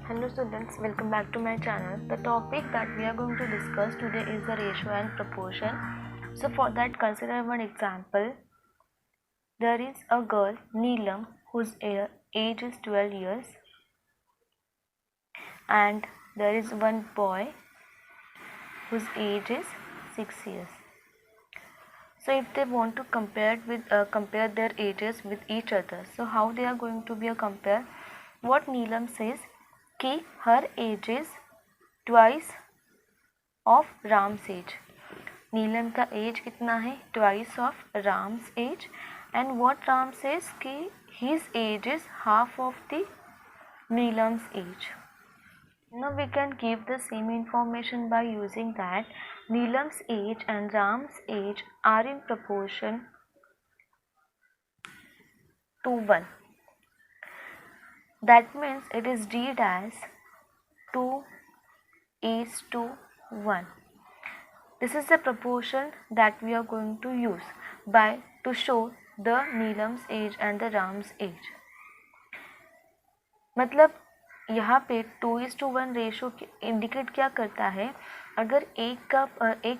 Hello students, welcome back to my channel. The topic that we are going to discuss today is the ratio and proportion. So for that, consider one example. There is a girl, Neelam, whose age is 12 years, and there is one boy whose age is 6 years. So if they want to compare their ages with each other, so how they are going to be a compare? What Neelam says कि her age is twice of Ram's age. नीलम का age कितना है? Twice of Ram's age. And what Ram says कि his age is half of the Neelam's age. Now we can give the same information by using that Neelam's age and Ram's age are in proportion to 1. That means it is read as 2:1. This is the proportion that we are going to use to show the Neelam's age and the Ram's age. मतलब यहाँ पे 2:1 ratio indicate क्या करता है? अगर एक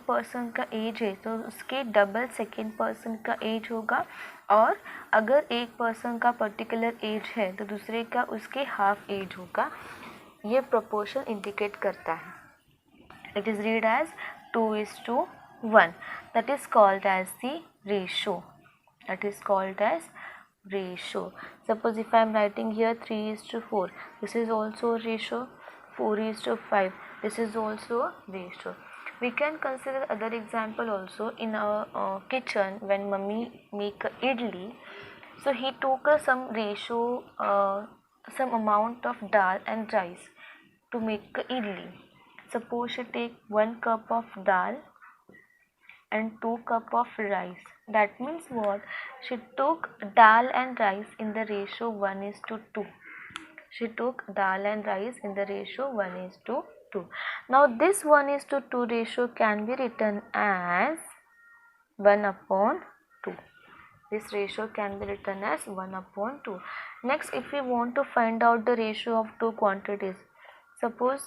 person का as है तो उसके डबल सेकेंड पर्सन का एज होगा, और अगर एक पर्सन का पर्टिकुलर एज है तो दूसरे का उसके हाफ एज होगा. ये प्रोपोर्शन इंडिकेट करता है. It is read as 2:1. That is called as the ratio. That is called as ratio. Suppose if I am writing here 3:4, this is also a ratio. 4:5, this is also a ratio. We can consider other example also in our kitchen when mummy make idli. So he took some ratio, some amount of dal and rice to make idli. Suppose she take 1 cup of dal and 2 cup of rice. That means what? She took dal and rice in the ratio 1:2. She took dal and rice in the ratio 1:2. Now this 1:2 ratio can be written as 1/2. This ratio can be written as 1/2. Next, if we want to find out the ratio of two quantities, suppose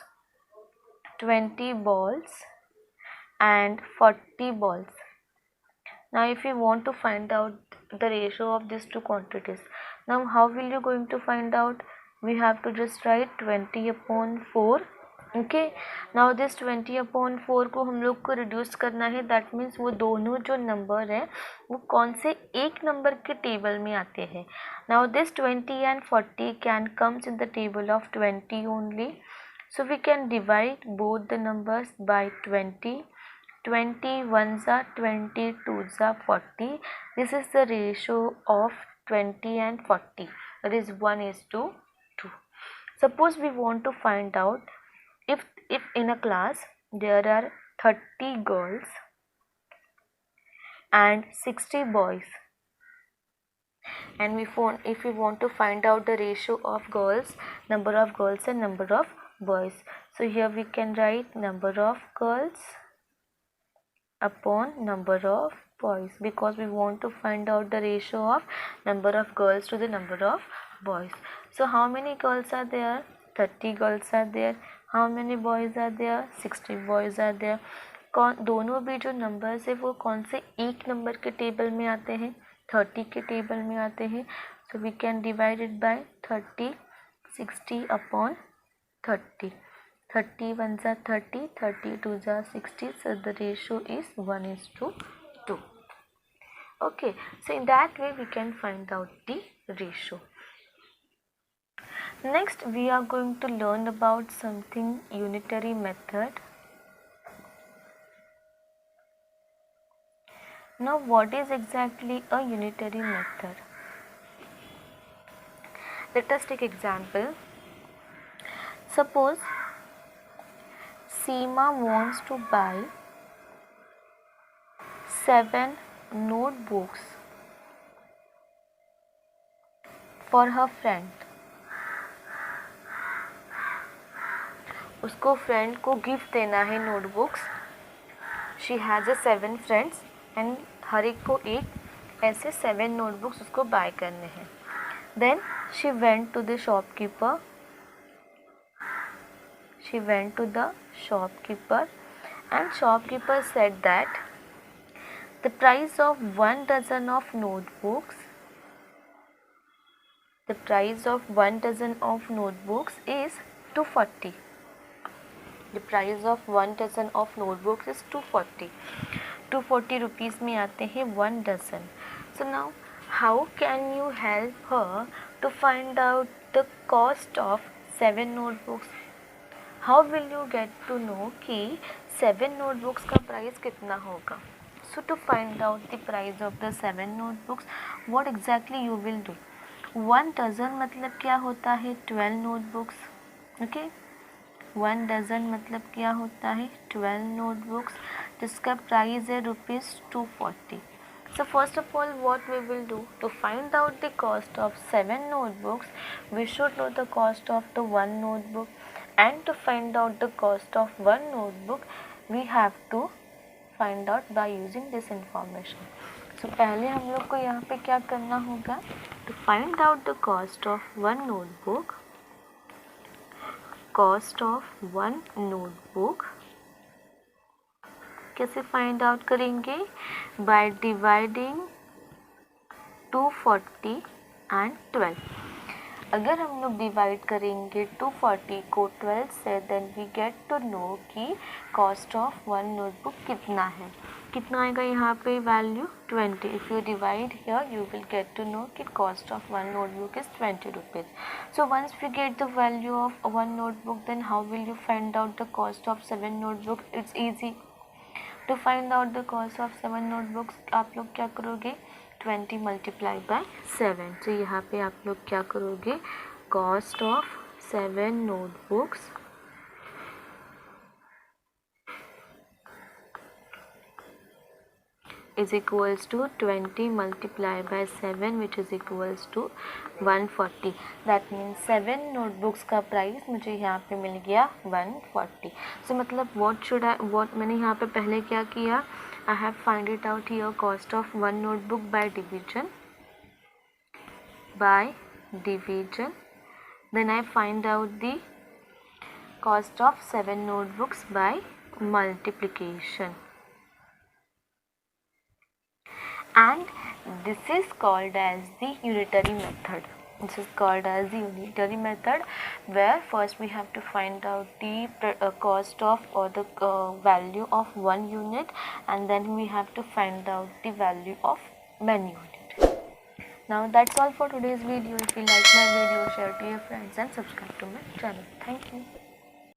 20 balls and 40 balls. Now if you want to find out the ratio of these two quantities, now how will you going to find out? We have to just write 20/4. okay, now this 20/4 को हम लोग को reduce करना है. That means वो दोनों जो number है वो कौन से एक नंबर के टेबल में आते हैं. Now this 20 and 40 can comes in the table of 20 only. So we can divide both the numbers by 20. 20 ones are 20, 2s are 40. This is the ratio of 20 and 40. That is 1:2. Suppose we want to find out if in a class there are 30 girls and 60 boys, and if we want to find out the ratio of girls, number of girls and number of boys. So here we can write number of girls upon number of boys, because we want to find out the ratio of number of girls to the number of boys. So how many girls are there? 30 girls are there. How many boys are there? 60 boys are there. दोनों भी जो numbers है वो कौन से एक number के table में आते हैं? 30 के टेबल में आते हैं. So we can divide it by 30, 60 upon 30. 30 ones are 30, 30 2s are 60. So the ratio is 1:2. Okay, so in that way we can find out the ratio. Next we are going to learn about something unitary method. Now what is exactly a unitary method? Let us take example. Suppose Seema wants to buy 7 notebooks for her friend. उसको friend को gift देना है notebooks. She has 7 friends and हर एक को एक ऐसे 7 notebooks उसको बाय करने हैं. Then she went to the shopkeeper She went to the shopkeeper and shopkeeper said that the price of 1 dozen of notebooks is 240. The price of 1 dozen of notebooks is 240. 240 rupees में आते हैं 1 dozen. So now how can you help her to find out the cost of 7 notebooks? How will you get to know कि 7 notebooks का price कितना होगा? So to find out the price of the 7 notebooks, what exactly you will do? 1 dozen मतलब क्या होता है? 12 notebooks. Okay? 1 dozen मतलब क्या होता है? 12 notebooks, जिसका प्राइस है ₹240. So first of all, what we will do to find out the cost of 7 notebooks, we should know the cost of the 1 notebook, and to find out the cost of 1 notebook, we have to find out by using this information. So पहले हम लोग को यहाँ पे क्या करना होगा? To find out the cost of 1 notebook, कैसे फाइंड आउट करेंगे? By dividing 240 and 12. अगर हम लोग डिवाइड करेंगे 240 को 12 से, then we get to know कि कॉस्ट ऑफ 1 नोटबुक कितना है. कितना आएगा यहाँ पे value? 20. If you divide here you will get to know कि cost of 1 notebook is 20 rupees. So once we get the value of 1 notebook, then how will you find out the cost of 7 notebooks? It's easy. To find out the cost of 7 notebooks, आप लोग क्या करोगे? 20 multiplied by 7. तो यहाँ पे आप लोग क्या करोगे? Cost of 7 notebooks is equals to 20 multiplied by 7, which is equals to 140. That means 7 notebooks का प्राइस मुझे यहाँ पे मिल गया 140. So मतलब what मैंने यहाँ पे पहले क्या किया? I have find it out here cost of 1 notebook by division. Then I find out the cost of 7 notebooks by multiplication. And this is called as the unitary method. Where first we have to find out the cost of or the value of 1 unit, and then we have to find out the value of many unit. Now that's all for today's video. If you like my video, share to your friends and subscribe to my channel. Thank you.